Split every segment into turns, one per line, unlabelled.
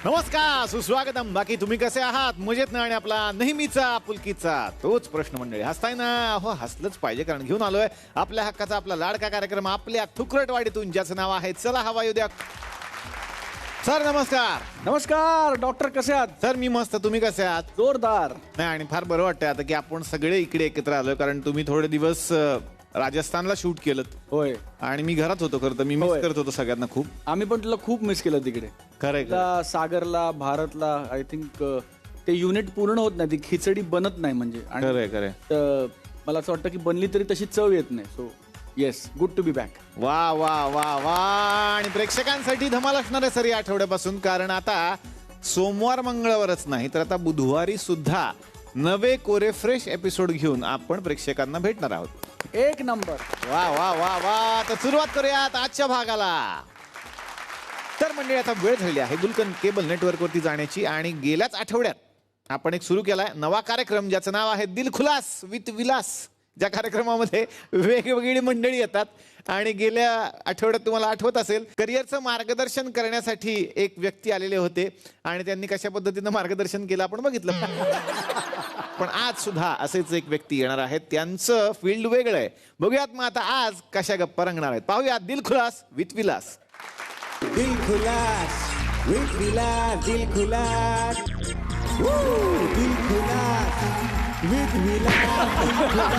नमस्कार, सुस्वागतम. बाकी तुम्ही कसे आहात? मजेत ना? आणि आपला नेहमीचा आपुलकीचा तोच प्रश्न मंडळी. हसताय ना? हो, हसलंच पाहिजे, कारण घेऊन आलोय आपल्या हक्काचा आपला लाडका कार्यक्रम आपल्या थुकरटवाडीतून, ज्याचं नाव आहे चला हवा येऊ द्या. सर नमस्कार.
नमस्कार डॉक्टर, कसे आहात?
सर मी मस्त, तुम्ही कसे आहात?
जोरदार.
नाही, आणि फार बरं वाटतंय आता की आपण सगळे इकडे एकत्र आलोय, कारण तुम्ही थोडे दिवस राजस्थानला शूट केलं.
होय,
आणि मी घरात होतो, खरं तर मी मिस
होय.
करत होतो सगळ्यांना खूप.
आम्ही पण तुला खूप मिस केलं तिकडे.
खरंय
तुला सागरला, भारतला. आय थिंक ते युनिट पूर्ण होत नाही, ती खिचडी बनत नाही म्हणजे. आणि
खरंय खरंय.
मला असं वाटतं की बनली तरी तशी चव येत नाही. So yes, good to be back.
वा वा वा वा. आणि प्रेक्षकांसाठी धमाल असणार आहे सर या आठवड्यापासून, कारण आता सोमवार मंगळवारच नाही तर आता बुधवारी सुद्धा नवे कोरे फ्रेश एपिसोड घेऊन आपण प्रेक्षकांना भेटणार आहोत.
एक नंबर.
वा वा वा वा. तर सुरुवात करूयात आजच्या भागाला. तर मंडळी, आता वेळ झाली आहे गुलकन केबल नेटवर्कवरती जाण्याची, आणि गेल्याच आठवड्यात आपण एक सुरू केलाय नवा कार्यक्रम, ज्याचं नाव आहे दिलखुलास विथ विलास. ज्या कार्यक्रमामध्ये वेगवेगळी मंडळी येतात, आणि गेल्या आठवड्यात तुम्हाला आठवत असेल करिअरचं मार्गदर्शन करण्यासाठी एक व्यक्ती आलेले होते, आणि त्यांनी कशा पद्धतीनं मार्गदर्शन केलं आपण बघितलं. पण आज सुद्धा असेच एक व्यक्ती येणार आहेत, त्यांचं फील्ड वेगळं आहे. बघूयात मग आता आज कशा गप्पा रंगणार आहेत. पाहूयात दिलखुलास विथ विलास.
दिल खुलास विथ विलास, दिल खुलास, दिल खुलास विथ विलास, दिल खुलास,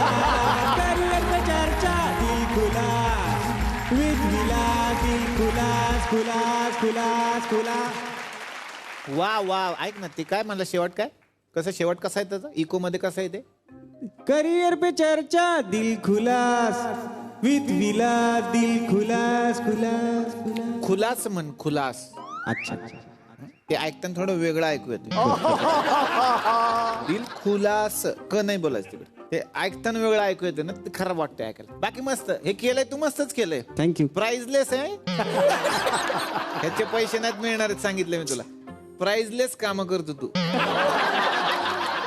करियर पे चर्चा, दिल खुलास विथ विलास, दिल खुलास, खुलास खुलास खुलास.
वा वा. ऐक ना, ते काय म्हणलं शेवट, काय कसं शेवट कसा आहे त्याचा, इको मध्ये कसं आहे ते?
करियर पे चर्चा, दिल खुलास विथ विलास, दिल खुलास, खुलास खुलास.
खुलास म्हण, खुलास.
अच्छा,
ते ऐकताना थोडं वेगळं ऐकू येते. दिल खुलास क नाही बोलायचं तिकडे, ते ऐकताना वेगळं ऐकू येते ना, ते खराब वाटतं ऐकायला. बाकी मस्त हे केलंय, तू मस्तच केलंय.
थँक्यू.
प्राइजलेस आहे. ह्याचे पैसे नाहीत मिळणार आहेत, सांगितलं मी तुला. प्राइजलेस काम करतो तू.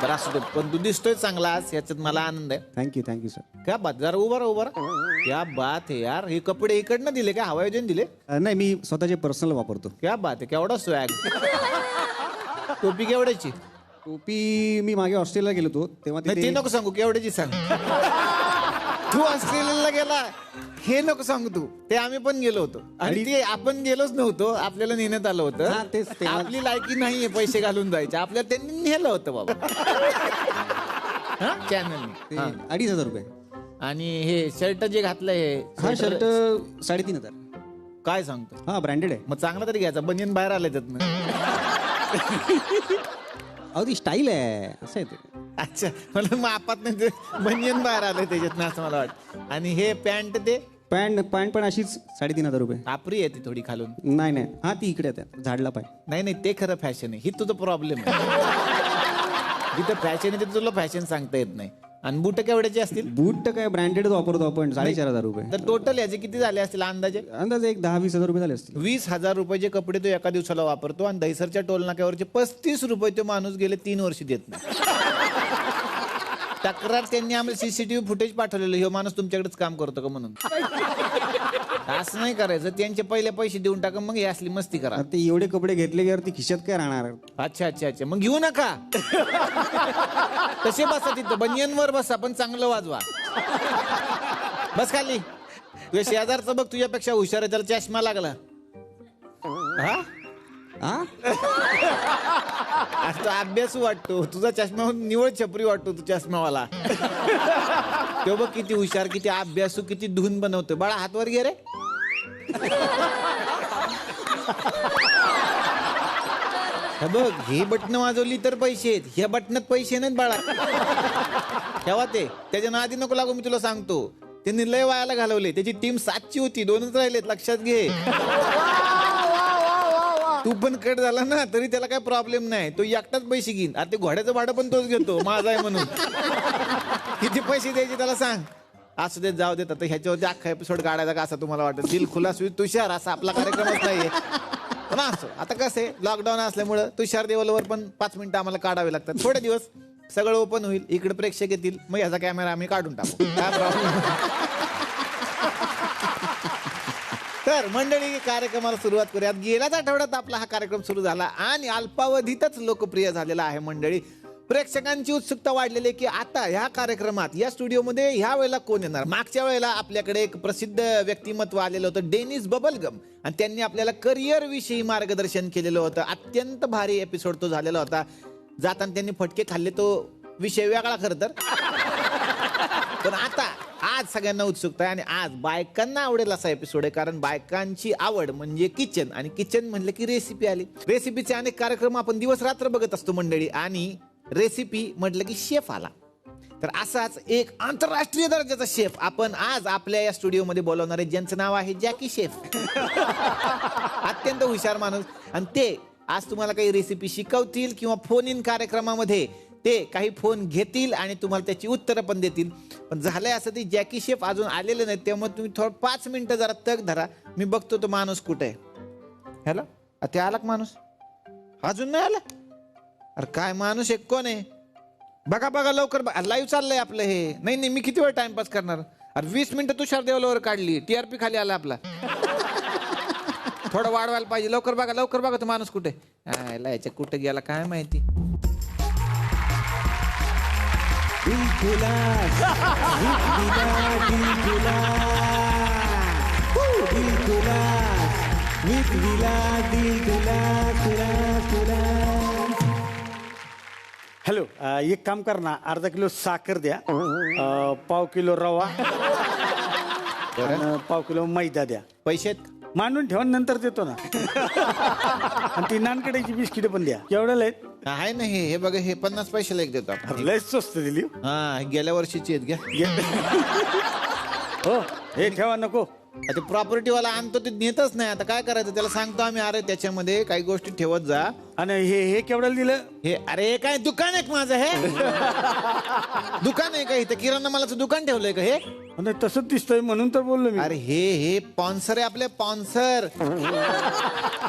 बरं असू दे, पण तू दिसतोय चांगला आज, याच्यात मला आनंद आहे.
Thank you sir.
क्या बात. जरा उभा राहा, उभा राहा. क्या बात आहे यार. हे कपडे इकडनं दिले का, हवायोजन दिले?
नाही, मी स्वतःचे पर्सनल वापरतो.
क्या बात आहे. केवढा स्वॅग. टोपी केवढ्याची?
टोपी मी मागे ऑस्ट्रेलियाला गेलो होतो तेव्हा
नाही, ते
तिथे
नको सांगू, केवढ्याची सांग. तू ऑस्ट्रेलियाला गेला हे नको सांगू तू. ते आम्ही पण गेलो होतो, आणि ते आपण गेलोच नव्हतो, आपल्याला नेण्यात आलं
हा,
होतं.
तेच ते.
आपली लायकी नाहीये पैसे घालून जायचे, आपल्याला त्यांनी नेलं होतं बाबा. चॅनल.
2,500 रुपये.
आणि हे शर्ट जे घातलंय,
हा शर्ट 3,500.
काय सांगतो?
हा, ब्रँडेड आहे.
मग चांगला तरी घ्यायचा, बनियन बाहेर आले त्यातनं.
अहो ती स्टाईल आहे, असं आहे ते.
अच्छा, मला मापात नाही, बनियन बाहेर आलंय त्याच्यातनं असं मला वाटतं. आणि हे पॅन्ट, ते
पॅन्ट पण अशीच 3,500 रुपये.
आपरी आहे ती थोडी खालून.
नाही, हा ती इकडे आहे, झाडला पाय.
नाही, ते खरं फॅशन आहे. ही तुझं प्रॉब्लेम आहे. जिथं फॅशन आहे तिथं तुला फॅशन सांगता येत नाही. आणि बूट केवढ्याचे असतील?
बूट तर काय ब्रँडेड वापरतो आपण, 4,500 रुपये.
तर टोटल याचे किती झाले असतील अंदाजे?
अंदाजे एक 10-20 रुपये झाले असतील.
20,000 रुपयाचे कपडे तो एका दिवसाला वापरतो, आणि दहिसरच्या टोल नाक्यावरचे 35 रुपये तो माणूस गेले 3 वर्ष देत नाही. तक्रार त्यांनी आम्हाला सीसीटीव्ही फुटेज पाठवलेलं, हे माणूस तुमच्याकडेच काम करतो का म्हणून. असं नाही करायचं, त्यांचे पहिले पैसे देऊन टाका, मग हे असली मस्ती करा.
आता ते एवढे कपडे घेतले की खिशात काय राहणार?
अच्छा, मग घेऊ नका. तसे बसा तिथं, बनियनवर बसा, पण चांगलं वाजवा. बस खाली. तुझ्या शेजारचं बघ, तुझ्यापेक्षा हुशार आहे, त्याला चष्मा लागला. हा, तो अभ्यासू वाटतो, तुझा चष्मा निवळ छपरी वाटतो तू चष्मावाला. तो बघ किती हुशार, किती अभ्यासू, किती धून बनवतो. बाळा हातवर घे रे. बघ, हे बटन वाजवली तर पैसे आहेत, ह्या बटनात पैसे नाहीत बाळा. तेव्हा ते त्याच्या नादी नको लागू, मी तुला सांगतो. त्यांनी लय वायाला घालवले. त्याची टीम 7ची होती, 2च राहिलेत, लक्षात घे. तू पण कट झाला ना तरी त्याला काय प्रॉब्लेम नाही, तो एकटाच पैसे घेईन. आता ते घोड्याचं भाडं पण तोच घेतो, माझा आहे म्हणून. किती पैसे द्यायचे त्याला सांग. असू देत, जाऊ देत. आता ह्याच्यावरती अख्खा एपिसोड काढायचा का असं तुम्हाला वाटतं? दिल खुलास विथ तुषार असा आपला कार्यक्रमच नाहीये. पण असो, आता कसं आहे, लॉकडाऊन असल्यामुळं तुषार देवलवर पण 5 मिनिटं आम्हाला काढावे लागतात. थोडे दिवस सगळं ओपन होईल, इकडे प्रेक्षक येतील, मग ह्याचा कॅमेरा आम्ही काढून टाकू. काय प्रॉब्लेम. तर मंडळी कार्यक्रमाला सुरुवात करूयात. गेल्याच आठवड्यात आपला हा कार्यक्रम सुरू झाला आणि अल्पावधीतच लोकप्रिय झालेला आहे. मंडळी, प्रेक्षकांची उत्सुकता वाढलेली आहे की आता ह्या कार्यक्रमात या स्टुडिओमध्ये ह्या वेळेला कोण येणार. मागच्या वेळेला आपल्याकडे एक प्रसिद्ध व्यक्तिमत्व आलेलं होतं, डेनिस बबलगम, आणि त्यांनी आपल्याला करिअर विषयी मार्गदर्शन केलेलं होतं. अत्यंत भारी एपिसोड तो झालेला होता. जाताना त्यांनी फटके खाल्ले, तो विषय वेगळा खरं तर. पण आता आज सगळ्यांना उत्सुकता आहे आणि आज बायकांना आवडेल असा एपिसोड आहे, कारण बायकांची आवड म्हणजे किचन, आणि किचन म्हणलं की रेसिपी आली. रेसिपीचे अनेक कार्यक्रम आपण दिवस रात्र बघत असतो मंडळी, आणि रेसिपी म्हटलं की शेफ आला. तर असाच एक आंतरराष्ट्रीय दर्जाचा शेफ आपण आज आपल्या या स्टुडिओमध्ये बोलवणार आहे, ज्यांचं नाव आहे जॅकी शेफ. अत्यंत हुशार माणूस, आणि ते आज तुम्हाला काही रेसिपी शिकवतील किंवा फोन इन कार्यक्रमामध्ये ते काही फोन घेतील आणि तुम्हाला त्याची उत्तरं पण देतील. पण झालंय असं, ते जॅकी शेफ अजून आलेले नाहीत, त्यामुळे तुम्ही थोडं 5 मिनिटं जरा तग धरा. मी बघतो तो माणूस कुठे आहे. हॅलो, ते आला का माणूस? अजून नाही आला? अरे काय माणूस आहे, कोण आहे? बघा बघा लवकर, लाईव्ह चाललंय आपलं हे. नाही नाही, मी किती वेळ टाइमपास करणार? अरे 20 मिनिटं तुषार देवलावर काढली, TRP खाली आला आपला. थोडं वाढवायला पाहिजे. लवकर बघा तो माणूस कुठे याच्या कुठे गेला काय माहिती.
हॅलो, एक काम कर ना, अर्धा किलो साखर द्या, पाव किलो रवा, आणि पाव किलो मैदा द्या.
पैसे आहेत?
मांडून ठेवा, नंतर देतो ना. आणि ती नानकड्याची बिस्किट पण द्या. केवढ्याला आहेत?
आहे ना हे बघा, हे 50 पैशाला एक देतो आपण.
लय स्वस्त दिली.
हा, गेल्या वर्षीची आहेत घ्या.
हो, हे ठेवा, नको.
ते प्रॉपर्टीवाला आणतो ते नेतच नाही. आता काय करायचं, त्याला सांगतो आम्ही, अरे त्याच्यामध्ये काही गोष्टी ठेवत जा.
आणि हे केवढ्याला दिलं?
हे अरे काय दुकान आहे का माझं? हे दुकान आहे का इथं? किराणा मालाचं दुकान ठेवलंय का हे?
नाही, तसंच दिसतंय म्हणून तर बोललो मी.
अरे हे स्पॉन्सर आहे आपले, स्पॉन्सर.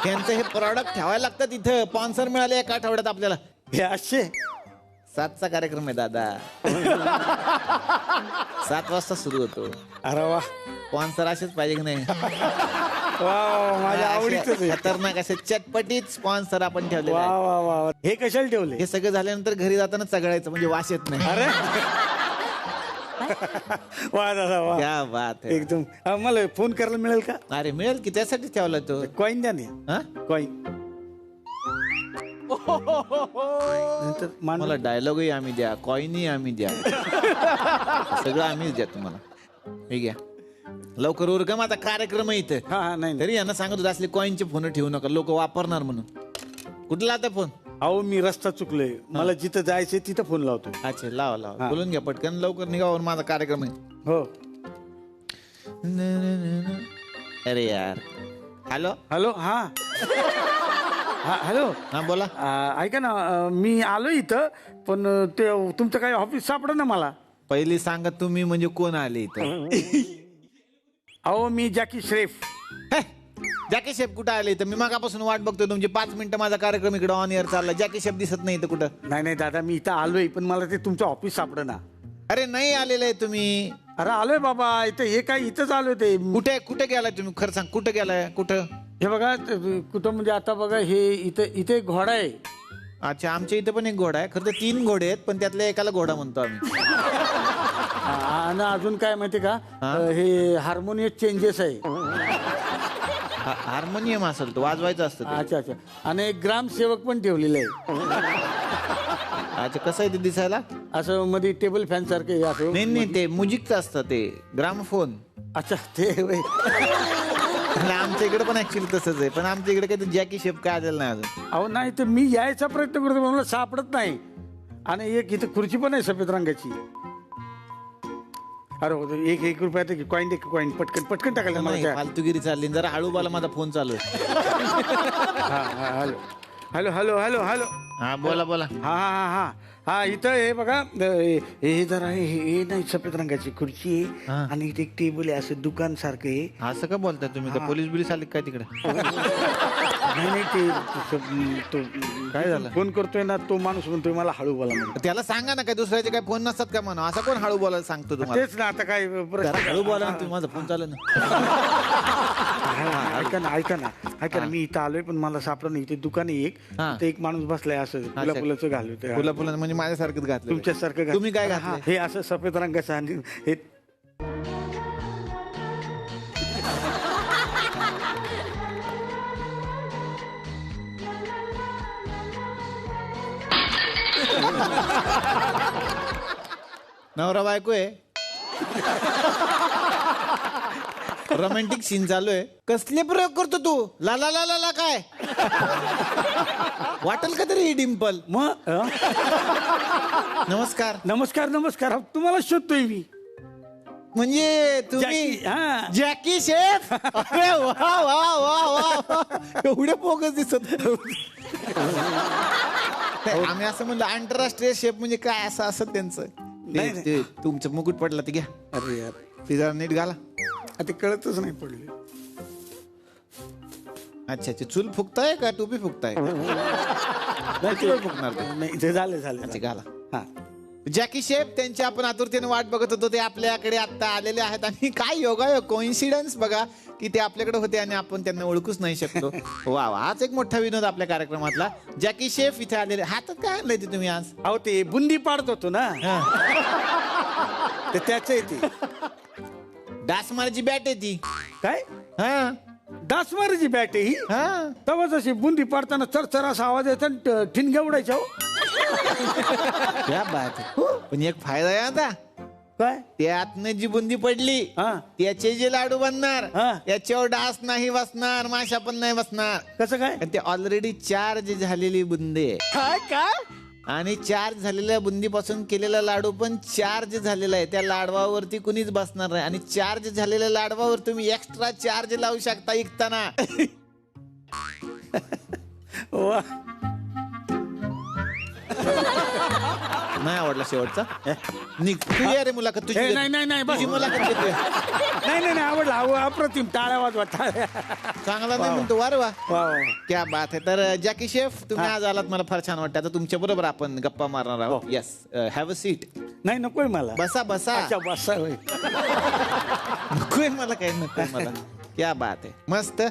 त्यांचं हे प्रॉडक्ट ठेवायला लागतात इथं. स्पॉन्सर मिळाले एका आठवड्यात आपल्याला.
हे असे
7चा कार्यक्रम आहे दादा. 7 वाजता सुरू होतो.
अरे वा,
स्पॉन्सर असेच पाहिजे की नाही?
वा, माझ्या आवडीचं
असे खतरनाक असे चटपटीत स्पॉन्सर आपण ठेवले.
वा वा वा. हे कशाला ठेवले?
हे सगळं झाल्यानंतर घरी जाताना चगळायचं, म्हणजे वास येत नाही.
अरे वा दादा, वा,
क्या बात है.
एकदम. मला फोन करायला मिळेल का?
अरे मिळेल की, त्यासाठी ठेवला तो.
कॉईन द्या ना.
हा?
कॉईन. नंतर
मला डायलॉगही आम्ही द्या, कॉईनही आम्ही द्या, सगळं आम्हीच द्या तुम्हाला. हे घ्या, लवकर उरगम, आता कार्यक्रम आहे इथं.
हा, नाही
तरी यांना सांगत होते असले कॉईनचे फोन ठेवू नका, लोक वापरणार म्हणून. कुठला आता फोन?
अहो, मी रस्ता चुकलोय, मला जिथं जायचंय तिथं फोन लावतो.
अच्छा, लावा बोलून घ्या पटकन, लवकर निघावर, माझा कार्यक्रम आहे.
हो.
अरे यार, हॅलो.
हॅलो. हा, हॅलो.
हा बोला.
ऐका ना, मी आलो इथं, पण ते तुमचं काही ऑफिस सापड ना मला.
पहिली सांगा तुम्ही, म्हणजे कोण आले इथं?
अहो, मी जॅकी श्रेफ.
जॅकी शेफ कुठं आले इथं? मी मागापासून वाट बघतोय तुमची. 5 मिनिटं माझा कार्यक्रम इकडे ऑन एअर चालला, जॅकी शेफ दिसत नाही इथं कुठं.
नाही दादा, मी इथं आलोय, पण मला ते तुमचं ऑफिस सापड ना.
अरे नाही आलेलं आहे तुम्ही.
अरे आलोय बाबा, इथं हे काय, इथंच आलोय. ते
कुठे गेलाय तुम्ही? खरं सांग, कुठे गेलाय? कुठं?
हे बघा, कुठं म्हणजे आता बघा, हे इथे एक घोडा आहे.
अच्छा, आमच्या इथं पण एक घोडा आहे. खरं तर 3 घोडे आहेत, पण त्यातल्या एकाला घोडा म्हणतो आम्ही.
आणि अजून काय माहिती का, हे हार्मोनियम चेंजेस आहे.
हार्मोनियम असेल तो, वाजवायचं असतं ते.
अच्छा. आणि एक ग्रामसेवक पण ठेवलेलं आहे.
अच्छा, कसं आहे ते दिसायला?
असं मध्ये टेबल फॅन सारखे असं.
नाही, ते म्युझिकचं असतं, ते ग्रामफोन.
अच्छा, ते होय.
आमच्या इकडे पण ऍक्च्युली तसंच आहे, पण आमच्या इकडे काही जॅकी शेफ काय आलेलं नाही अजून.
अहो नाही, तर मी यायचा प्रयत्न करतो, पण मला सापडत नाही. आणि एक इथं खुर्ची पण आहे सफेद रंगाची. अरे एक रुपयात कॉईन पटकन टाकायला मला.
फालतुगिरी चालली, जरा हळू बोला, माझा फोन चालू आहे.
हॅलो.
हा बोला.
हा. हा इथं हे बघा हे जरा हे नाही सफेद रंगाची खुर्ची आहे
हा.
आणि इथे एक टेबल आहे असं दुकान सारखं आहे.
असं का बोलताय तुम्ही का पोलीस बिलीस आले काय तिकडे
नाही नाही ते
काय झालं?
फोन करतोय ना तो माणूस म्हणतोय मला हळू बोला म्हणून.
त्याला सांगा ना काय दुसऱ्याचे काय फोन नसतात का म्हणा असं कोण हळू बोलायला सांगतो तुम्हाला
तेच ना आता काय
जरा हळू बोला ना तुम्ही माझा फोन चालू ना
ऐका ना मी इथं आलोय पण मला सापडलं नाही. इथे दुकान आहे एक
हा.
इथे एक माणूस बसलाय असं फुलाचं घालतोय
फुला फुला म्हणजे माझ्यासारखंच घातलं
तुमच्यासारखं
तुम्ही काय
हा,
घातलं
हे असं सफेद रंगाचं आणि हे
नवरा बायको आहे रोमॅन्टिक सीन चालू आहे कसले प्रयोग करतो तू ला ला ला ला ला काय वाटेल का तरी ही डिंपल
मग
नमस्कार
नमस्कार नमस्कार तुम्हाला शोधतोय मी
म्हणजे तुम्ही
जॅकी, हा.
जॅकी शेफ अरे वा वा वा वा एवढे बोगस दिसत नाही, आम्ही असं म्हणलं आंतरराष्ट्रीय शेफ म्हणजे काय असं असं त्यांचं
नाही,
ते- ते तुमचं मुकुट पडला ते घ्या
अरे यार
ते जरा नीट घाला
ते कळतच नाही पडले.
अच्छा अच्छा चूल फुकताय का टोपी फुकताय किती वेळ फुकणार ते
नाही ते झाले झाले
अच्छा
झाले.
घाला
हा
जॅकी शेफ त्यांची आपण आतुरतेने वाट बघत होतो ते आपल्याकडे आता आलेले आहेत आणि काय योगा कोइन्सिडन्स बघा की ते आपल्याकडे होते आणि आपण त्यांना ओळखूच नाही शकतो वा वा हाच एक मोठा विनोद आपल्या कार्यक्रमातला जॅकी शेफ इथे आलेले हातात काय आणलंय ते तुम्ही आज
अहो ते बुंदी पाडत होतो ना
हा.
ते त्याच येते
डास मारायची बॅट आहे ती
काय
हा
डास मारायची बॅट आहे ही
हा
तेव्हा जशी बुंदी पाडताना चरचर असा आवाज यायचा आणि ठिणग्या उडायच्या हो.
क्या बात आहे. पण एक फायदा आहे आता
काय
त्यातनं जी बुंदी पडली
हा
त्याचे जे लाडू बनणार
हा.
याच्यावर डास नाही बसणार माशा पण नाही बसणार
कसं काय
कारण ते ऑलरेडी चार्ज झालेली बुंदी आहे
काय काय
आणि चार्ज झालेल्या बुंदीपासून केलेला लाडू पण चार्ज झालेला आहे त्या लाडवावरती कुणीच बसणार नाही आणि चार्ज झालेल्या लाडवावर तुम्ही एक्स्ट्रा चार्ज लावू शकता ऐकताना
वा.
नाही आवडला शेवटचा निघ तू ये रे मुलाखत तुझी
ए, नाही, नाही, नाही, बस.
तुझी मुलाखत घेतोय.
नाही नाही नाही आवडला अप्रतिम टाळ्या वाजवा टाळ्या
चांगला नाही म्हणतो वा रे वा
वा वा.
क्या बात आहे तर जॅकी शेफ तुम्ही आज आलात मला फार छान वाटतं आता तुमच्या बरोबर आपण गप्पा मारणार आहोत येस हॅव अ सीट
नाही नकोय मला
बसा बसा
अच्छा बसा होय.
नकोय मला काही नकोय मला क्या बात आहे मस्त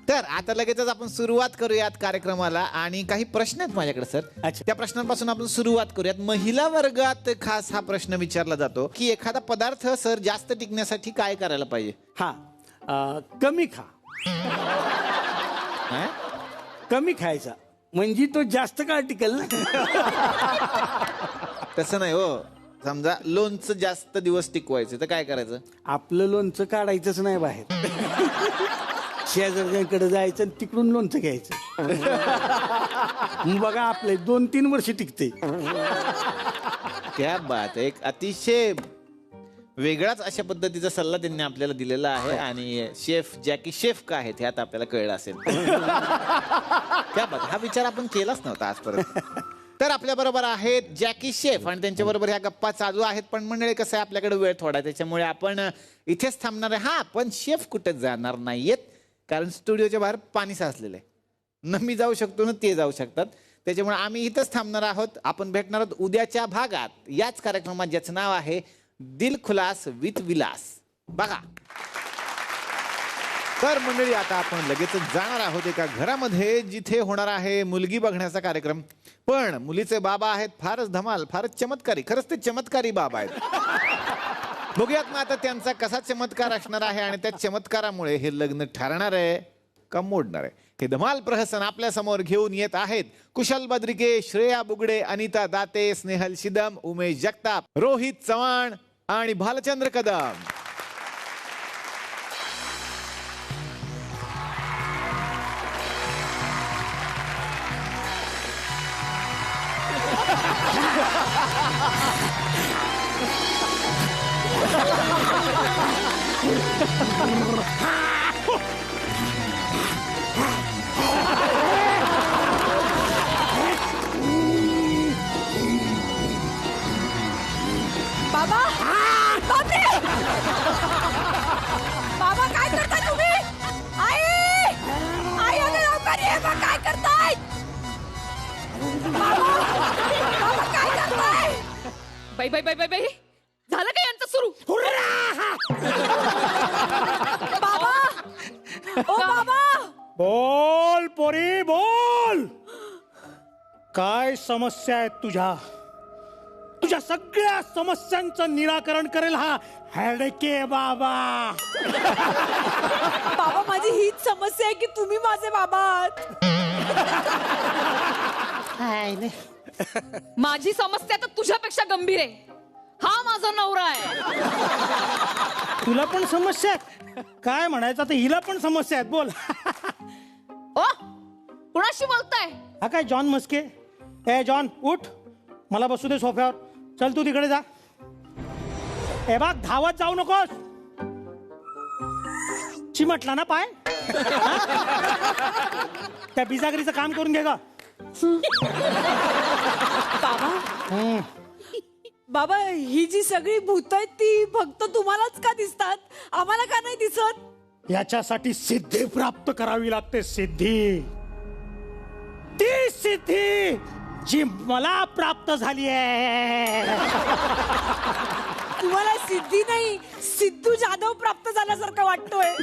तर आता लगेचच आपण सुरुवात करूयात कार्यक्रमाला आणि काही प्रश्न आहेत माझ्याकडे सर
अच्छा.
त्या प्रश्नांपासून आपण सुरुवात करूयात महिला वर्गात खास हा प्रश्न विचारला जातो की एखादा पदार्थ सर जास्त टिकण्यासाठी काय करायला पाहिजे
हा कमी खा
हा?
कमी खायचा म्हणजे तो जास्त काळ टिकेल ना
तसं नाही हो समजा लोणचं जास्त दिवस टिकवायचं तर काय करायचं
आपलं लोणचं काढायचंच नाही बाहेर शेजारच्याकडे जायचं आणि तिकडून लोणचं घ्यायचं मग बघा आपले 2-3 वर्ष टिकते
क्या बात आहे. एक अतिशय वेगळाच अशा पद्धतीचा सल्ला त्यांनी आपल्याला दिलेला आहे आणि शेफ जॅकी शेफ का आहेत हे आता आपल्याला कळलं असेल क्या बात हा विचार आपण केलाच नव्हता आजपर्यंत तर आपल्या बरोबर आहेत जॅकी शेफ आणि त्यांच्या बरोबर ह्या गप्पा चालू आहेत पण मंडळी कसं आहे आपल्याकडे वेळ थोडा आहे त्याच्यामुळे आपण इथेच थांबणार आहे हा पण शेफ कुठे जाणार नाहीयेत कारण स्टुडिओच्या बाहेर पाणी साचलेलं आहे न मी जाऊ शकतो ना ते जाऊ शकतात त्याच्यामुळे आम्ही इथंच थांबणार आहोत आपण भेटणार आहोत उद्याच्या भागात याच कार्यक्रमात ज्याचं नाव आहे दिल खुलास विथ विलास बघा तर मंडळी आता आपण लगेच जाणार आहोत एका घरामध्ये जिथे होणार आहे मुलगी बघण्याचा कार्यक्रम पण मुलीचे बाबा आहेत फारच धमाल फारच चमत्कारी खरंच ते चमत्कारी बाबा आहेत बघूयात ना आता त्यांचा कसा चमत्कार असणार आहे आणि त्या चमत्कारामुळे हे लग्न ठरणार आहे का मोडणार आहे हे धमाल प्रहसन आपल्या समोर घेऊन येत आहेत कुशल बद्रिके श्रेया बुगडे अनिता दाते स्नेहल शिदम उमेश जगताप रोहित चव्हाण आणि भालचंद्र कदम
बाबा बापरे बाबा काय करताय तुम्ही आई आई अगं लवकर ये बा काय करताय बाबा बाबा काय करताय
बाई बाई बाई बाई बाई झालं का यांचं सुरू
बाबा ओ बाबा
बोल पोरी बोल काय समस्या आहेत तुझ्या तुझ्या सगळ्या समस्यांचं निराकरण करेल हा हेडके बाबा
बाबा माझी हीच समस्या आहे की तुम्ही माझे बाबा आहात
माझी समस्या तर तुझ्यापेक्षा गंभीर आहे हा माझा नवरा आहे
तुला पण समस्या आहेत काय म्हणायचं तर हिला पण समस्या आहेत बोल
ओ कुणाशी बोलताय
हा काय जॉन मस्के ए जॉन उठ मला बसू दे सोफ्यावर चल तू तिकडे जा ए बघ धावत जाऊ नकोस चिमटला ना पाय त्या बिजागरीचं काम करून घे ग
बाबा बाबा ही जी सगळी भूत आहेत ती फक्त तुम्हालाच का दिसतात आम्हाला का नाही दिसत
याच्यासाठी सिद्धी प्राप्त करावी लागते सिद्धी ती सिद्धी जी मला प्राप्त झाली आहे
तुम्हाला सिद्धी नाही सिद्धू जाधव प्राप्त झाल्यासारखं वाटतोय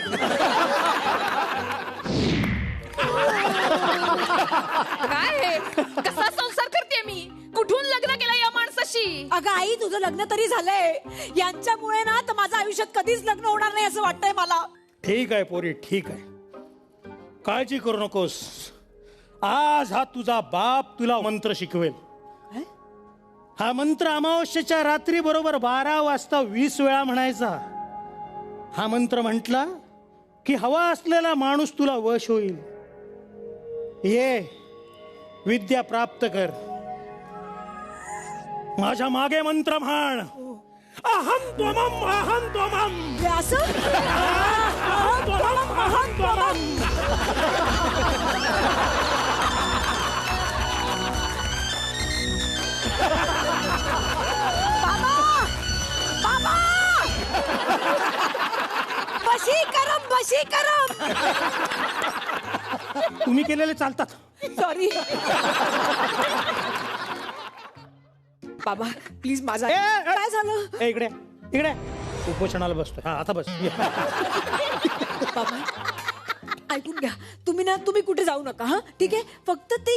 काय हे कसा संसार करते मी कुठून लग्न केलं या माणसाशी
अगं आई तुझं लग्न तरी झालंय यांच्यामुळे ना तर माझं आयुष्यात कधीच लग्न होणार नाही असं वाटतंय मला
ठीक आहे पोरी ठीक आहे काळजी करू नकोस आज हा तुझा बाप तुला मंत्र शिकवेल हा मंत्र अमावस्येच्या रात्री बरोबर 12 वाजता 20 वेळा म्हणायचा हा मंत्र म्हटला की हवा असलेला माणूस तुला वश होईल ये विद्या प्राप्त कर माझ्या मागे मंत्र म्हण अहम त्वमम अहम त्वमम
हे असं
अहम त्वमम अहम त्वमम
बाबा बाबा बशीकरम
तुम्ही केलेले चालतात
सॉरी बाबा प्लीज माझा काय झालं
ए, इकडे इकडे उपोषणाला बसतो हा आता बस ये.
बाबा ऐकून घ्या तुम्ही कुठे जाऊ नका हा ठीक आहे फक्त ते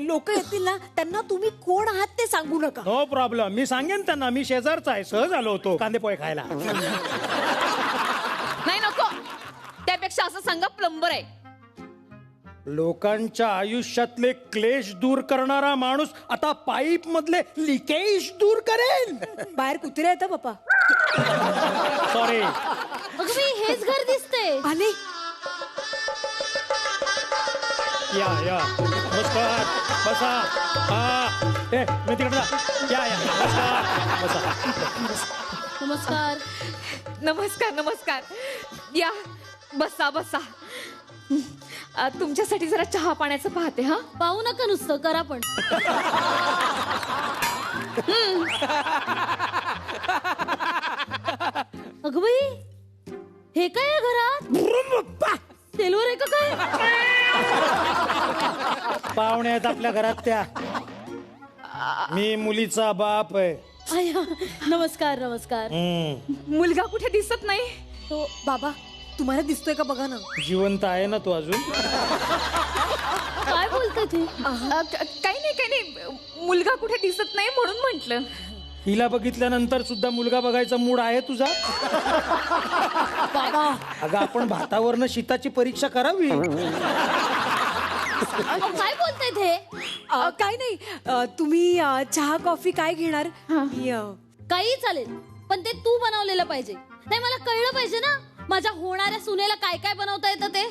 लोक येतील ना त्यांना तुम्ही कोण आहात ते सांगू नका
नो प्रॉब्लेम मी सांगेन त्यांना मी शेजारचा आहे सहज आलो होतो कांदे पोहे खायला
नाही नको त्यापेक्षा असं सांगा प्लंबर आहे
लोकांच्या आयुष्यातले क्लेश दूर करणारा माणूस आता पाईप मधले लिकेज दूर करेल
बाहेर कुत्रे येतं बाप्पा
सॉरी
अगं बाई, हेच घर दिसते
आणि
या नमस्कार बसा हा ए मी तिकडे जा या नमस्कार बसा
नमस्कार नमस्कार नमस्कार या बसा बसा तुमच्यासाठी जरा चहा पाण्याचं पाहते हा पाहू नका नुसतं करा पण अगं बाई हे काय आहे घरात तेलवर आहे का काय
पाहुणे आहेत आपल्या घरात त्या मी मुलीचा बाप आहे
आया, नमस्कार नमस्कार मुलगा कुठे दिसत नाही
तो बाबा तुम्हाला दिसतोय का बघा ना
जिवंत आहे ना तो अजून
काय बोलते ते काही नाही मुलगा कुठे दिसत नाही म्हणून म्हंटल
हिला बघितल्यानंतर सुद्धा मुलगा बघायचा मूड आहे तुझा
बाबा
अगं आपण भातावरनं शीताची परीक्षा करावी
काय बोलताय ते
काय नाही तुम्ही चहा कॉफी काय घेणार मी
काही चालेल पण ते तू बनवलेलं पाहिजे नाही मला कळलं पाहिजे ना माझ्या होणाऱ्या सुनेला काय काय बनवता येतं ते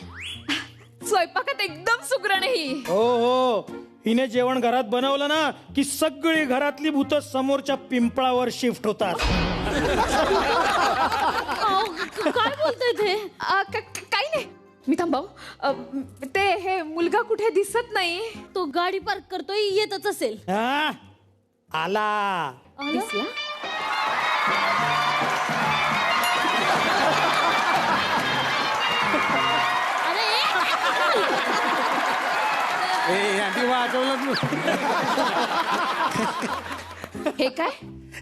स्वयंपाकात एकदम सुगरण ही
हो हो हिने जेवण घरात बनवलं ना की सगळी घरातली भूत समोरच्या पिंपळावर शिफ्ट होतात
काय बोलतोय ते
काही नाही मी थांबाव ते हे मुलगा कुठे दिसत नाही
तो गाडी पार्क करतोय येतच असेल
हा? आला
दिसला
आधी वाजवलं
हे काय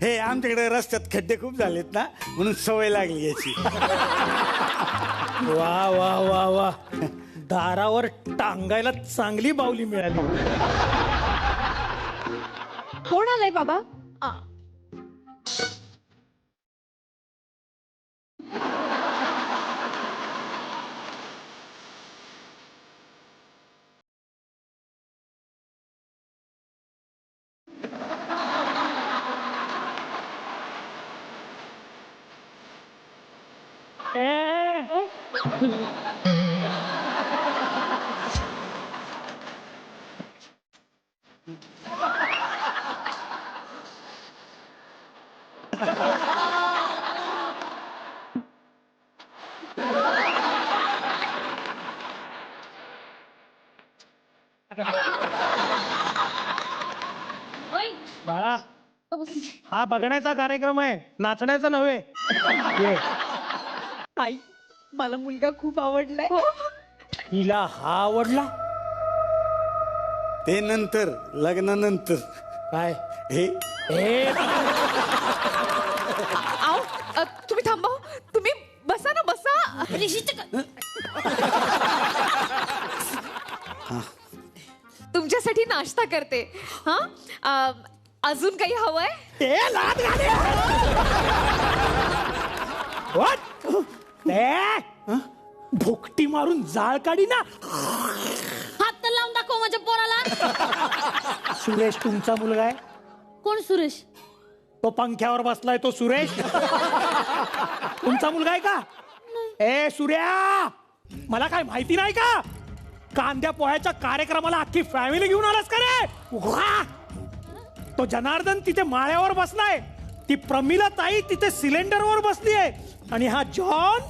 हे आमच्याकडे रस्त्यात खड्डे खूप झालेत ना म्हणून सवय लागली याची.
वा वा वा वा, दारावर टांगायला चांगली बावली मिळाली.
कोण आलंय बाबा?
बाळा, हा बघण्याचा कार्यक्रम आहे, नाचण्याचा नव्हे. ये.
आई मला मुलगा खूप आवडलाय.
हिला हा आवडला.
ते नंतर लग्नानंतर
काय
हे
आओ तुम्ही थांबा, तुम्ही बसा ना, बसा. तुमच्यासाठी नाश्ता करते. हा अजून काही हवंय?
ते लाद घाले. What? ते भोकटी मारून जाळ काढी ना.
हात तर लावून दाखव माझ्या पोराला.
सुरेश तुमचा मुलगा आहे?
कोण सुरेश?
तो पंख्यावर बसलाय तो सुरेश. तुमचा मुलगा आहे का? ए सूर्या, मला काय माहिती नाही का? कांद्या पोह्याच्या कार्यक्रमाला अख्खी फॅमिली घेऊन आलास का रे? वा! तो जनार्दन तिथे माळ्यावर बसलाय, ती प्रमिला ताई तिथे सिलेंडरवर बसली आहे, आणि हा जॉन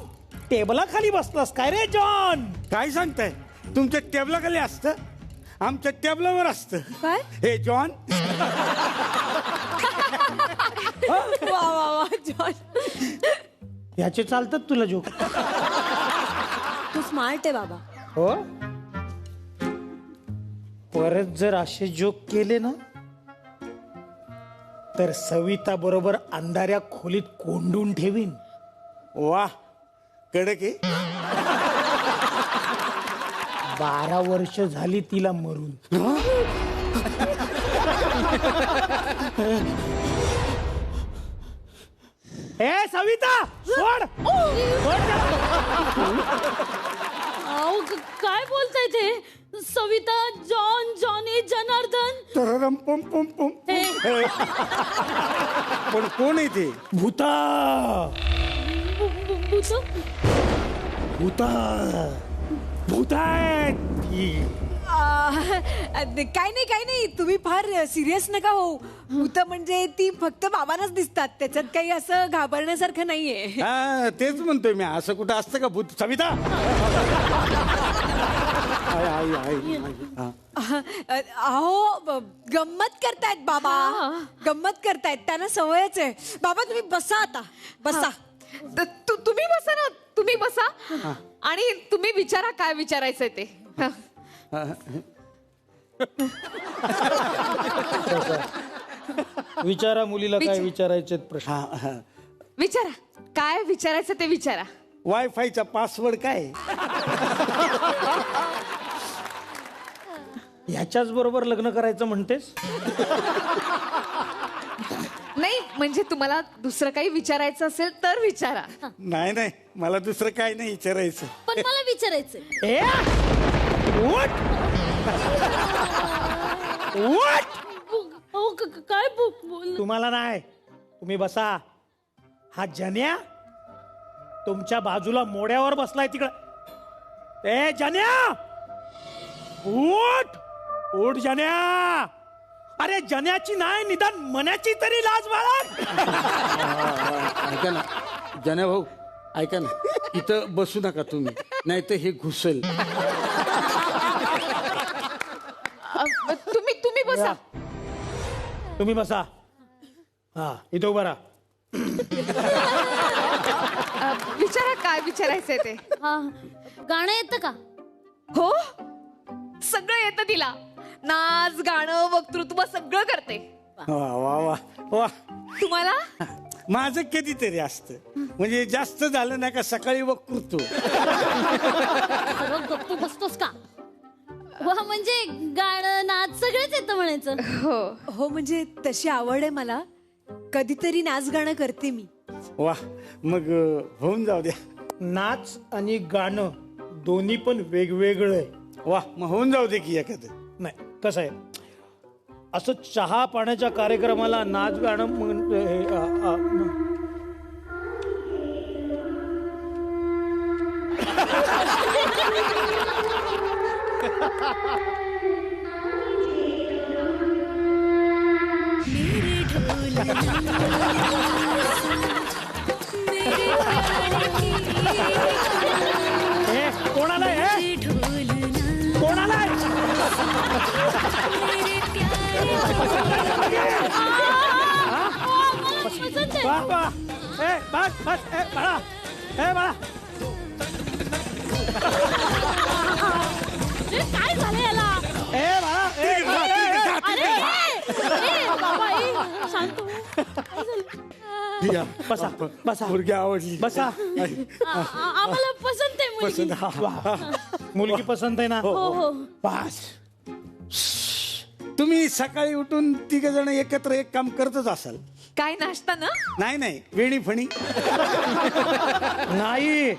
टेबलाखाली बसलास काय रे जॉन?
काय सांगताय? तुमच्या टेबलाखाली असतं, आमच्या टेबलावर असतं.
काय?
हे जॉन.
वा वा वा जॉन,
याचे चालतात तुला जोक?
तू स्मार्ट आहे बाबा.
हो, परत जर असे जोक केले ना तर सविता बरोबर अंधाऱ्या खोलीत कोंडून ठेवीन.
वा, कडक आहे.
12 वर्ष झाली तिला मरून. ए सविता, सोड.
अहो, काय बोलताय ते? Savita, John, Johnny, Janardan.
तररम पम पम पम.
हे.
पण कोण आहे ते?
भूता
भूत?
भूता भूता आहेत ती.
काय नाही, तुम्ही फार सिरियस नका हो. भूत म्हणजे ती फक्त बाबांनाच दिसतात, त्याच्यात काही असं घाबरण्यासारखं नाहीये.
हा, तेच म्हणतोय मी. असं कुठं असतं का भूत? सविता,
अहो गंमत करतायत बाबा, गंमत करतायत, त्यांना सवयच आहे. बाबा तुम्ही बसा आता, बसा. तुम्ही बसा ना, तुम्ही बसा आणि तुम्ही विचारा काय विचारायचंय ते.
विचारा मुलीला काय विचारायचे प्रश्न.
विचारा काय विचारायचं ते विचारा.
वायफायचा पासवर्ड काय?
ह्याच्याच बरोबर लग्न करायचं म्हणतेस?
नाही म्हणजे तुम्हाला दुसरं काही विचारायचं असेल तर विचारा.
नाही, मला दुसरं काय नाही विचारायचं.
पण मला विचारायचंय.
ए उठ उठ.
अहो, काय बोल?
तुम्हाला नाही, तुम्ही बसा. हा जन्या तुमच्या बाजूला मोड्यावर बसलाय तिकडं. ए जन्या, उठ उठ जन्या. अरे जन्याची नाही, निदान मनाची तरी लाज बाळग.
ऐका ना जन्या भाऊ, ऐका ना, इथं बसू नका तुम्ही, नाही तर हे घुसेल.
तुम्ही बसा.
तुम्ही बसा. हा, इथं उभा राहा.
विचारा काय विचारायचंय ते.
हा, गाणं येतं का?
हो
सगळं येतं तिला. नाच गाणं वक्तृत्व सगळं करते.
वा वा वा वा.
तुम्हाला
माझं कधीतरी असतं, म्हणजे जास्त झालं नाही का सकाळी वक्तृत्व.
खरं गप्प बसतोस का? वा, म्हणजे गाणं नाच सगळेच येतं म्हणायचं.
हो म्हणजे तशी आवड आहे मला. कधीतरी नाच गाणं करते मी.
वा, मग होऊन जाऊ द्या.
नाच आणि गाणं दोन्ही पण वेगवेगळं आहे.
वा, मग होऊन जाऊ दे की एखादं.
नाही, कसं आहे, असं चहा पाण्याच्या कार्यक्रमाला नाच गाणं कोणाला आहे? कोणाला आहे?
पसंत आहे.
वा वा. ए बस बस. ए बाळा, ए बाळा.
काय झालं याला?
ए बाळा, ए,
अरे बाबा, शांत हो. काय झालं?
बसा बसा.
मुलगी आवडली.
बसा.
आम्हाला पसंत आहे मुलगी.
पसंत. हा.
मुलगी पसंत आहे ना?
हो हो.
बस. तुम्ही सकाळी उठून तिघ जण एकत्र एक काम करतच असाल.
काय नाश्ता ना?
नाही नाही, वेणी फणी.
नाही,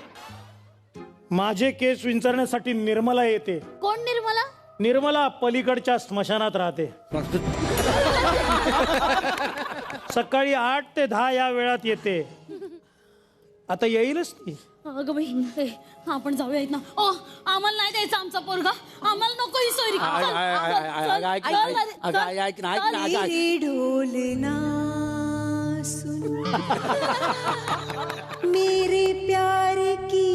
माझे केस विंचरण्यासाठी निर्मला येते.
कोण निर्मला?
निर्मला पलीकडच्या स्मशानात राहते. सकाळी 8 ते 10 या वेळात येते. आता येईलच ती.
अगं बाई, ए, आपण जाऊयात ना. ओ, आम्हाला नाही द्यायचा आमचा पोरगा. आम्हाला नको ही सोयरी.
मेरे ढोलना सुन, मेरे प्यार की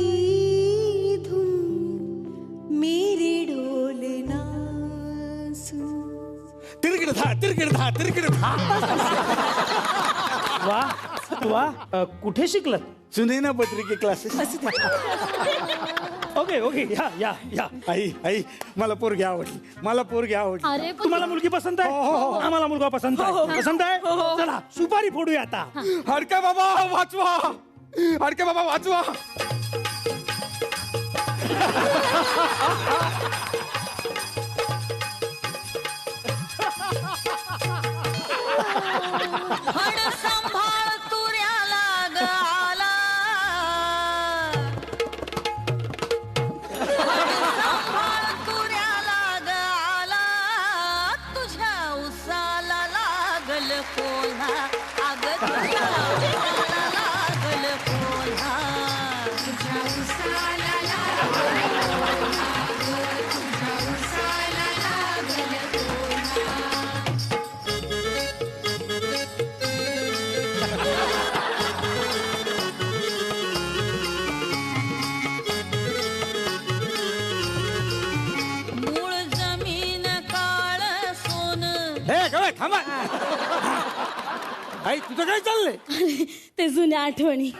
धुन, मेरे ढोलना सुन.
तिरकड था, तिरकड था, तिरकड था.
वा वा. कुठे शिकलात?
सुनैना पत्रिके क्लासेस.
Okay okay. या या या.
आई आई, मला पोरगी आवडली, मला पोरगी आवडली.
अरे पण
तुम्हाला मुलगी पसंत आहे? आम्हाला मुलगा पसंत आहे. पसंत आहे. चला सुपारी फोडूया आता.
हडके बाबा वाचवा, हडके बाबा वाचवा.
सांभाळ तुऱ्याला ग आला, सांभाळ तुऱ्याला ग आला, तुझ्या उसाला लागल कोल्हा, अग तुझ्या उसाला लागल कोल्हा, तुझ्या उसाला लागल कोल्हा, तुझ्या उसाला लागल कोल्हा. मूळ जमीन काळ सोन.
हे काय थांबा. आई, तुझं काय चाललंय?
ते जुन्या आठवणी.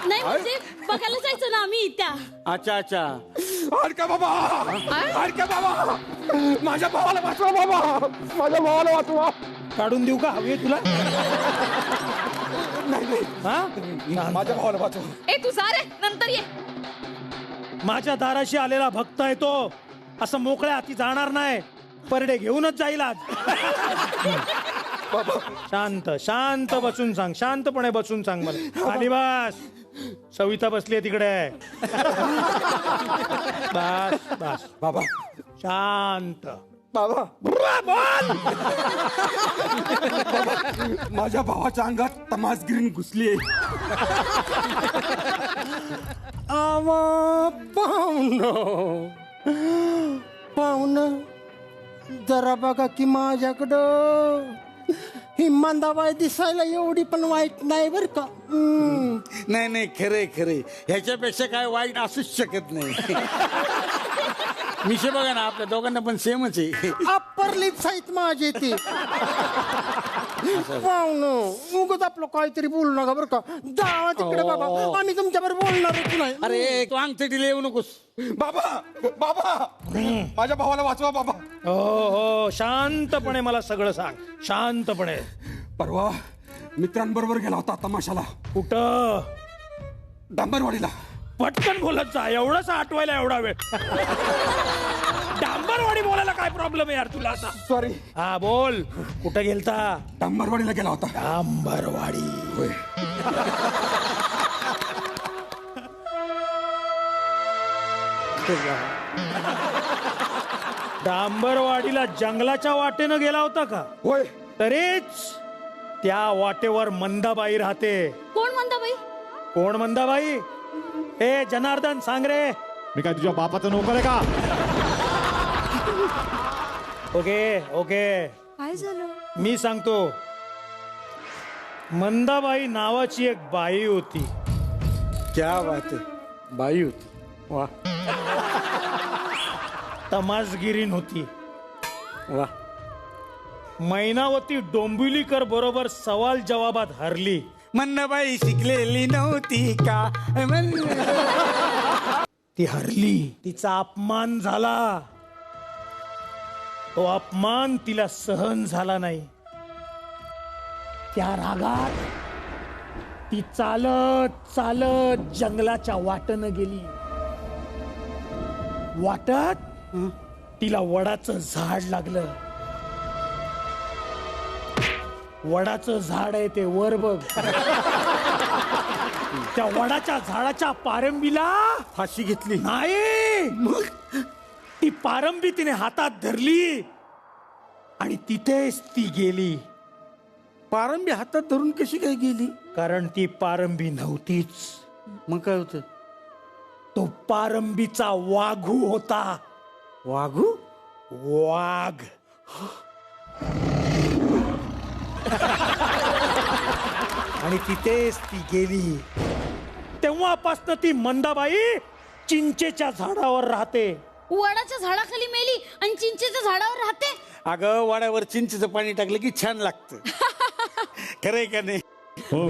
नाही म्हणजे बघायला जायचो ना आम्ही त्या.
अच्छा अच्छा. हडके बाबा, हडके बाबा, माझ्या भावाला वाचवा बाबा, माझ्या भावाला वाचवा.
काढून देऊ का? हवी आहे तुला? हा?
माझ्या भावाला वाचवा.
ए तू जा रे, नंतर ये.
माझ्या दाराशी आलेला भक्त आहे तो. असं मोकळ्या हाती जाणार नाही. परडे घेऊनच जाईल आज. शांत शांत बसून सांग. शांतपणे बसून सांग मला. खाली बस. सविता बसली तिकडे. बस बस
बाबा,
शांत.
बाबा, माझ्या भावाच्या अंगात तमासगिरी घुसली.
पाहुणं जरा बघा की माझ्याकडं. ही मंदाबाई दिसायला एवढी पण वाईट नाही बर का.
नाही नाही, खरे खरे, ह्याच्यापेक्षा काय वाईट असूच शकत नाही. मिशे बघा ना, आपल्या दोघांना पण सेमच आहे.
अप्पर लिप्स आहेत माझे ते. पाहुणं उगत आपलं काहीतरी बोलू नका बरं का. जावा तिकडे बाबा, आम्ही तुमच्याबरोबर बोलणारच नाही.
अरे तू अंगठीला येऊ नकोस.
बाबा बाबा माझ्या भावाला वाचवा बाबा.
हो शांतपणे मला सगळं सांग, शांतपणे.
परवा मित्रांबरोबर गेला होता तमाशाला.
कुठं?
डांबरवाडीला.
पटकन बोलत जा, एवढंच आठवायला एवढा वेळ. डांबरवाडी बोलायला काय प्रॉब्लेम आहे यार तुला आता?
सॉरी.
हा बोल, कुठं गेलता?
डांबरवाडीला गेला होता.
डांबरवाडी.
होय.
डांबरवाडीला जंगलाच्या वाटेनं गेला होता का?
होय.
तरीच त्या वाटेवर मंदाबाई राहते.
कोण म्हणता बाई?
कोण मंदाबाई? ए जनार्दन सांग रे.
मी काय तुझ्या बापाचं नोकर आहे का?
ओके
काय झालं?
मी सांगतो. मंदाबाई नावाची एक बाई होती.
क्या बात आहे. बाई होती. वा
तमासगिरीन होती.
वा.
मैनावती डोंबिवलीकर बरोबर सवाल जवाबात हरली.
बाई शिकलेली नव्हती का?
ती हरली. तिचा अपमान झाला. तो अपमान तिला सहन झाला नाही. त्या रागात ती चालत चालत जंगलाच्या वाटेनं गेली. वाटत तिला वडाचं झाड लागलं. वडाचं झाड आहे ते वर बघ. त्या वडाच्या झाडाच्या पारंबीला
फाशी घेतली.
नाही, मग ती पारंबी तिने हातात धरली आणि तिथेच ती गेली.
पारंबी हातात धरून कशी काय गेली?
कारण ती पारंबी नव्हतीच.
मग काय होतं?
तो पारंबीचा वाघू होता.
वाघू?
वाघ. आणि तिथेच ती गेली. तेव्हापासून ती मंदाबाई चिंचेच्या झाडावर राहते.
वडाच्या झाडाखाली मेली आणि चिंचेच्या झाडावर राहते.
अगं वाड्यावर चिंचेचं पाणी टाकलं की छान लागतं. खरंय का नाही?
हो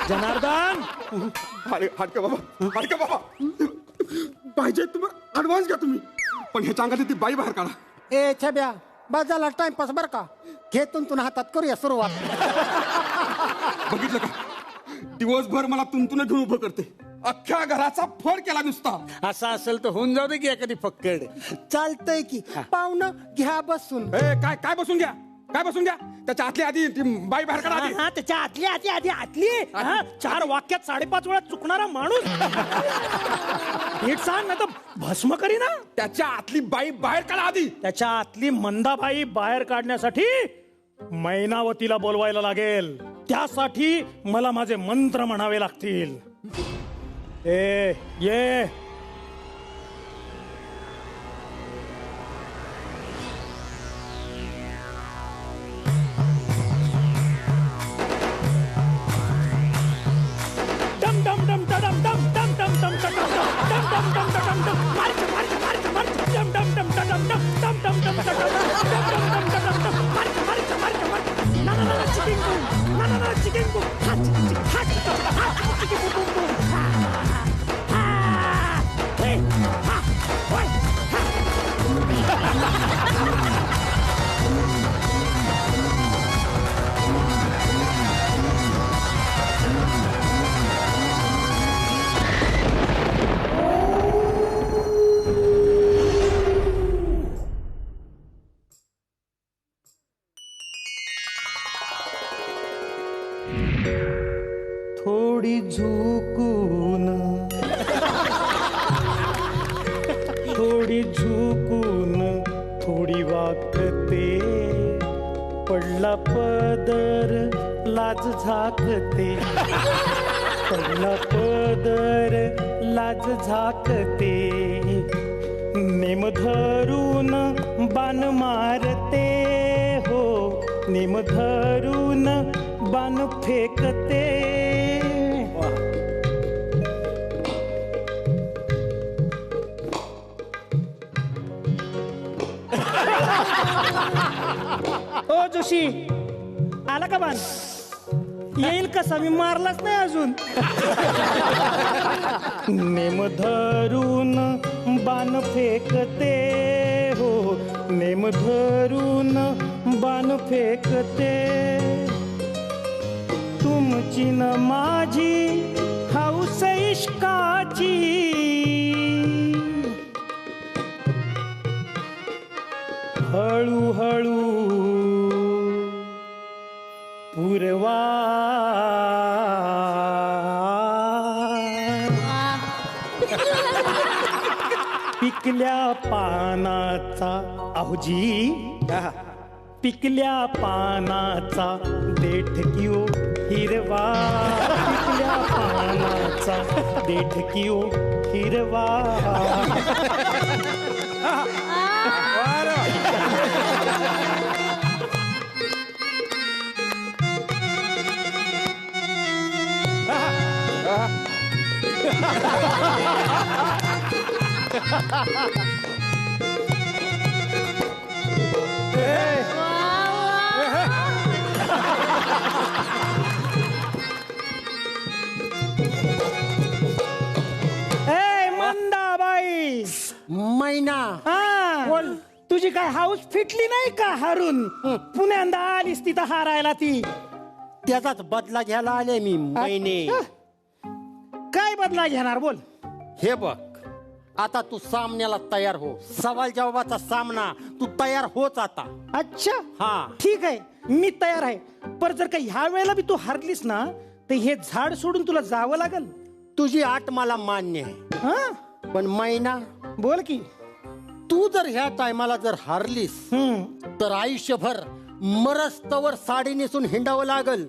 जनार्दन
हाडका बाबा पाहिजे तुम्ही ऍडव्हान्स घ्या तुम्ही, पण ह्याच्या अंगात ती बाई बाहेर काढा.
ए छब्या, बाजाला टाइमपास बरं का. घेतून हातात करूया सुरुवात.
बघितलं का, दिवसभर मला तुंतुन घेऊन उभं करते. अख्ख्या घराचा फड केला नुसता.
असं असेल तर होऊन जाऊ दे की एखादी फक्कड.
चालतंय की. पाहुणं घ्या बसून.
काय बसून घ्या, काय बसून घ्या. त्याच्या आतली आधी ती बाई बाहेर काढा आधी.
हा, त्याच्या आतली हा, 4 वाक्यात 5.5 वेळा चुकणारा माणूस. नीट सांग ना तर भस्म करी ना.
त्याच्या आतली बाई बाहेर काढा आधी.
त्याच्या आतली मंदाबाई बाहेर काढण्यासाठी मैनावतीला बोलवायला लागेल. त्यासाठी मला माझे मंत्र म्हणावे लागतील. ये डम डम डम डम डम डम डम डम डम डम डम डम डम डम मार्च मार्च मार्च मार्च डम डम डम डम डम डम डम डम डम डम डम डम मार्च मार्च मार्च मार्च ना ना ना चिकन बूम ना ना ना चिकन बूम हात चिकन बूम बूम हा हे हा ओय थोडी झुकून थोडी वाकते. पडला पदर लाज झाकते. पडला पदर लाज झाकते. नेम धरून बाण मारते. हो नेम धरून बाण फेकते. ओ जोशी आला का बाण येईल कसा मी मारलाच नाही अजून नेम धरून बाण फेकते हो नेम धरून बाण फेकते तुमची न माझी हौस इश्काची हळूहळू पूर्वा पिकल्या पानाचा अहोजी पिकल्या पानाचा देठ किओ हिरवा पिकल्या पानाचा देठ किओ हिरवा मंदाबाई
मैना
बोल तुझी काय हाऊस फिटली नाही का हारून पुण्यांदा आलीस तिथं हारायला ती
त्याचाच बदला घ्यायला आले मी मैने.
काय बदला घेणार बोल.
हे बघ आता तू सामन्याला तयार हो. सवाल जवाबाचा सामना तू तयार होच आता.
अच्छा
हा
ठीक आहे मी तयार आहे. पर जर का ह्या वेळेला बी तू हारलीस ना तर हे झाड सोडून तुला जावं लागल.
तुझी आट मला मान्य आहे
हा
पण मैना
बोल की
तू जर ह्या टायमाला जर हारलीस तर आयुष्यभर मरस्तवर साडी नेसून हिंडावं लागल.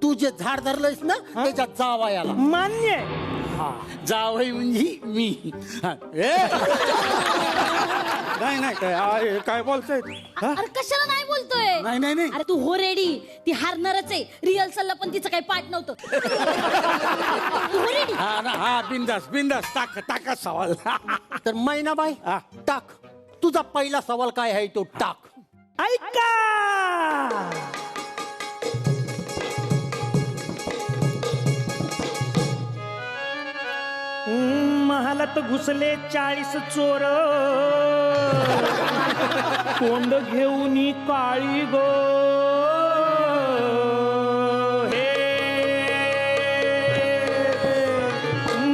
तू जे झाड धरलंयस ना त्याच्यात जावयाला
मान्य आहे.
जावई म्हणजे मी. नाही नाही काय काय बोलतोय.
अरे कशाला नाही बोलतोय.
नाही नाही नाही
अरे तू हो रेडी ती हारणारच आहे. रिहर्सलला पण तिचं काही पाठ नव्हतं. तू हो रेडी.
हा बिंदास बिंदास टाक टाका सवाल.
तर मैनाबाई टाक तुझा पहिला सवाल काय आहे तो टाक.
ऐका महालात घुसले 40 चोर तोंड घेऊन काळी गो हे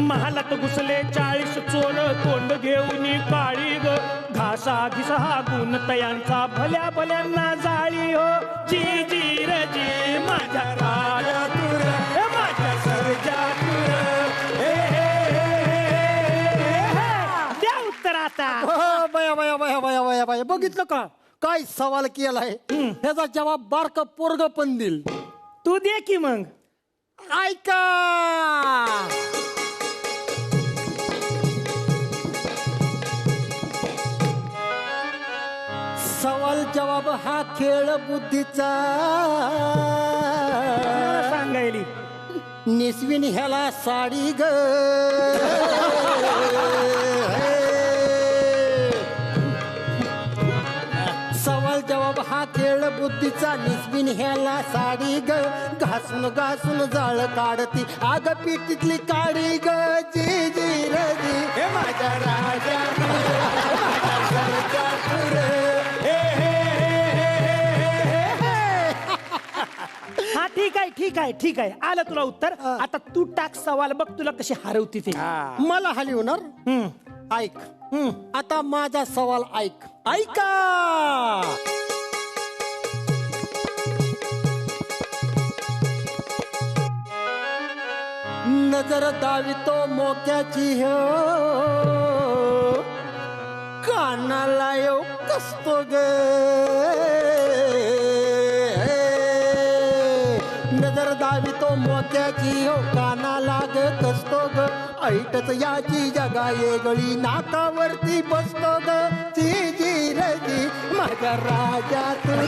महालात घुसले 40 चोर तोंड घेऊन काळी ग घासा घिसा गुण तयांचा भल्या भल्यांना जाळी हो जी जी र जी माझ्या राजा तुर माझ्या सर्जा तुर
बया बया बया बया बया बया बघितलं का काय सवाल केलाय. ह्याचा जवाब बारक पोरग पण देईल.
तू दे की मग.
ऐका सवाल जवाब हा खेळ बुद्धीचा
सांगायली
निसवीन ह्याला साडी ग सवाल जवाब हा खेळ बुद्धीचा निसवीन ह्याला साडी ग घासून घासून जाळ काढती आग पिटीतली काळी ग जी जी र जी हे माझ्या राजा
हा ठीक आहे ठीक आहे ठीक आहे आलं तुला उत्तर. आता तू टाक सवाल बघ तुला कशी हरवती ते.
मला हाली होणार. ऐक आता माझा सवाल ऐक. ऐका नजर दावितो मोक्याची हो कानाला येऊ कसतो ग नजर दावितो मोक्याची हो कानाला ग कसतो ग ऐटच याची जगा येगळी नाकावरती बसतो ग जी जी र जी माझ्या राजा तुर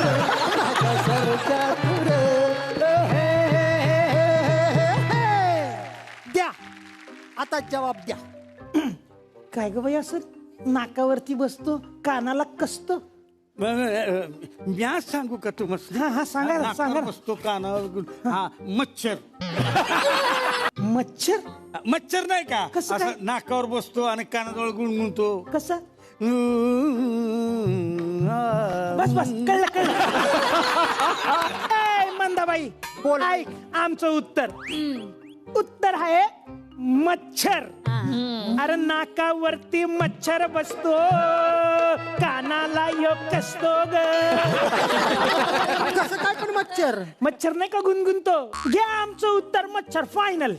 माझ्या सरजा तुर द्या आता जवाब द्या.
काय ग बाई असं नाकावरती बसतो कानाला कसतो
म्या सांगू का तू मस्त
सांगा ना, सांगा ना.
बसतो कानावर हा मच्छर
मच्छर
मच्छर नाही का
कसं काय?
असं नाकावर बसतो आणि कानाजवळ गुणगुणतो.
कसा बस बस कळलं कळलं. ए, मंदाबाई बोल. ऐक आमचं उत्तर उत्तर आहे मच्छर. अरे नाकावरती मच्छर बसतो कानाला योग कसतो ग.
कसं काय पण मच्छर
मच्छर नाही का गुणगुणतो. घ्या आमचं उत्तर मच्छर फायनल.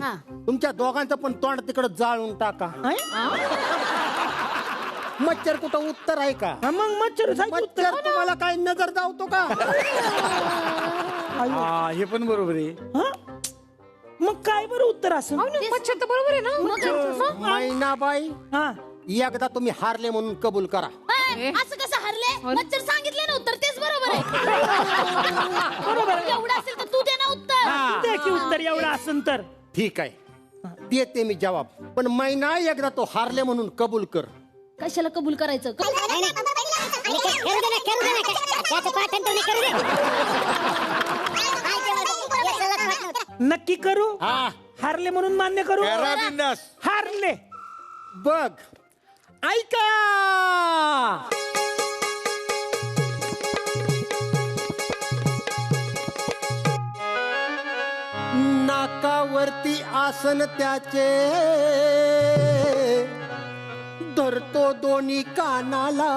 तुमच्या दोघांचं पण तोंड तिकडं जाळून टाका. मच्छर कुठं उत्तर आहे का?
मग मच्छर
मच्छर तुम्हाला काय नजर जावतो का?
हा हे पण बरोबर आहे.
मग काय बरं उत्तर असं.
मच्छर तर बरोबर आहे ना.
मैनाबाई
हा
एकदा तुम्ही हारले म्हणून कबूल करा.
असं कसं हरले मच्छर सांगितले ना उत्तर तेच बरोबर आहे. एवढं असेल तर तू दे ना उत्तर.
दे की उत्तर एवढं असेल तर.
ठीक आहे देते मी जवाब, पण मैना एकदा तो हारले म्हणून कबूल कर.
कशाला कबूल करायचं.
नक्की करू. हारले म्हणून मान्य करू.
करा बिंदास.
हारले.
बघ ऐका नाकावरती आसन त्याचे धरतो दोन्ही कानाला.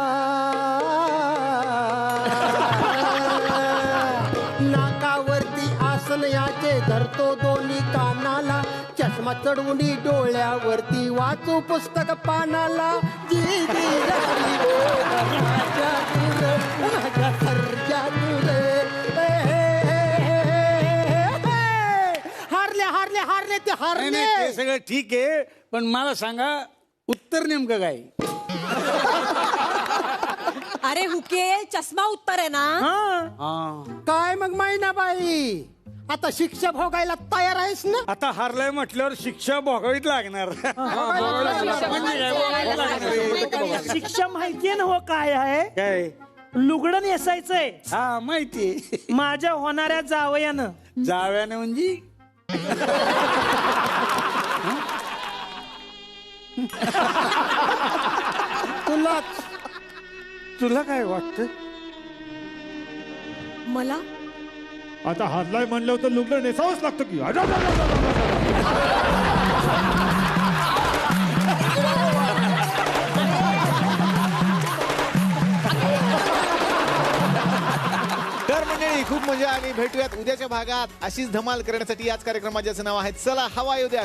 नाकावरती आसन याचे धरतो दोन्ही कानाला. चष्मा चढवून डोळ्यावरती वाचू पुस्तक पानाला. जी जी राणी गो, माझ्या तुरे, माझ्या सर्जा तुरे. हारले हारले हारले ते
नाही,
हारले.
नाही, ते सगळं ठीक आहे पण मला सांगा उत्तर नेमकं काय.
अरे हुके चष्मा उत्तर आहे ना.
काय मग मैनाबाई आता शिक्षा भोगायला तयार आहेस ना?
आता हारलाय म्हटल्यावर शिक्षा भोगावीच लागणार.
शिक्षा माहितीये ना हो काय आहे.
काय
लुगडं नेसायचंय
हा माहिती
माझ्या होणाऱ्या जावयानं.
जाव्याने म्हणजे तुला काय वाटतं.
मला
आता हारलाय म्हणलं तर लुगडं नेसावंच लागतं की.
तर मंडळी खूप मजा आली. भेटूयात उद्याच्या भागात. अशीच धमाल करण्यासाठी याच कार्यक्रमाचे नाव आहे चला हवा येऊ द्या.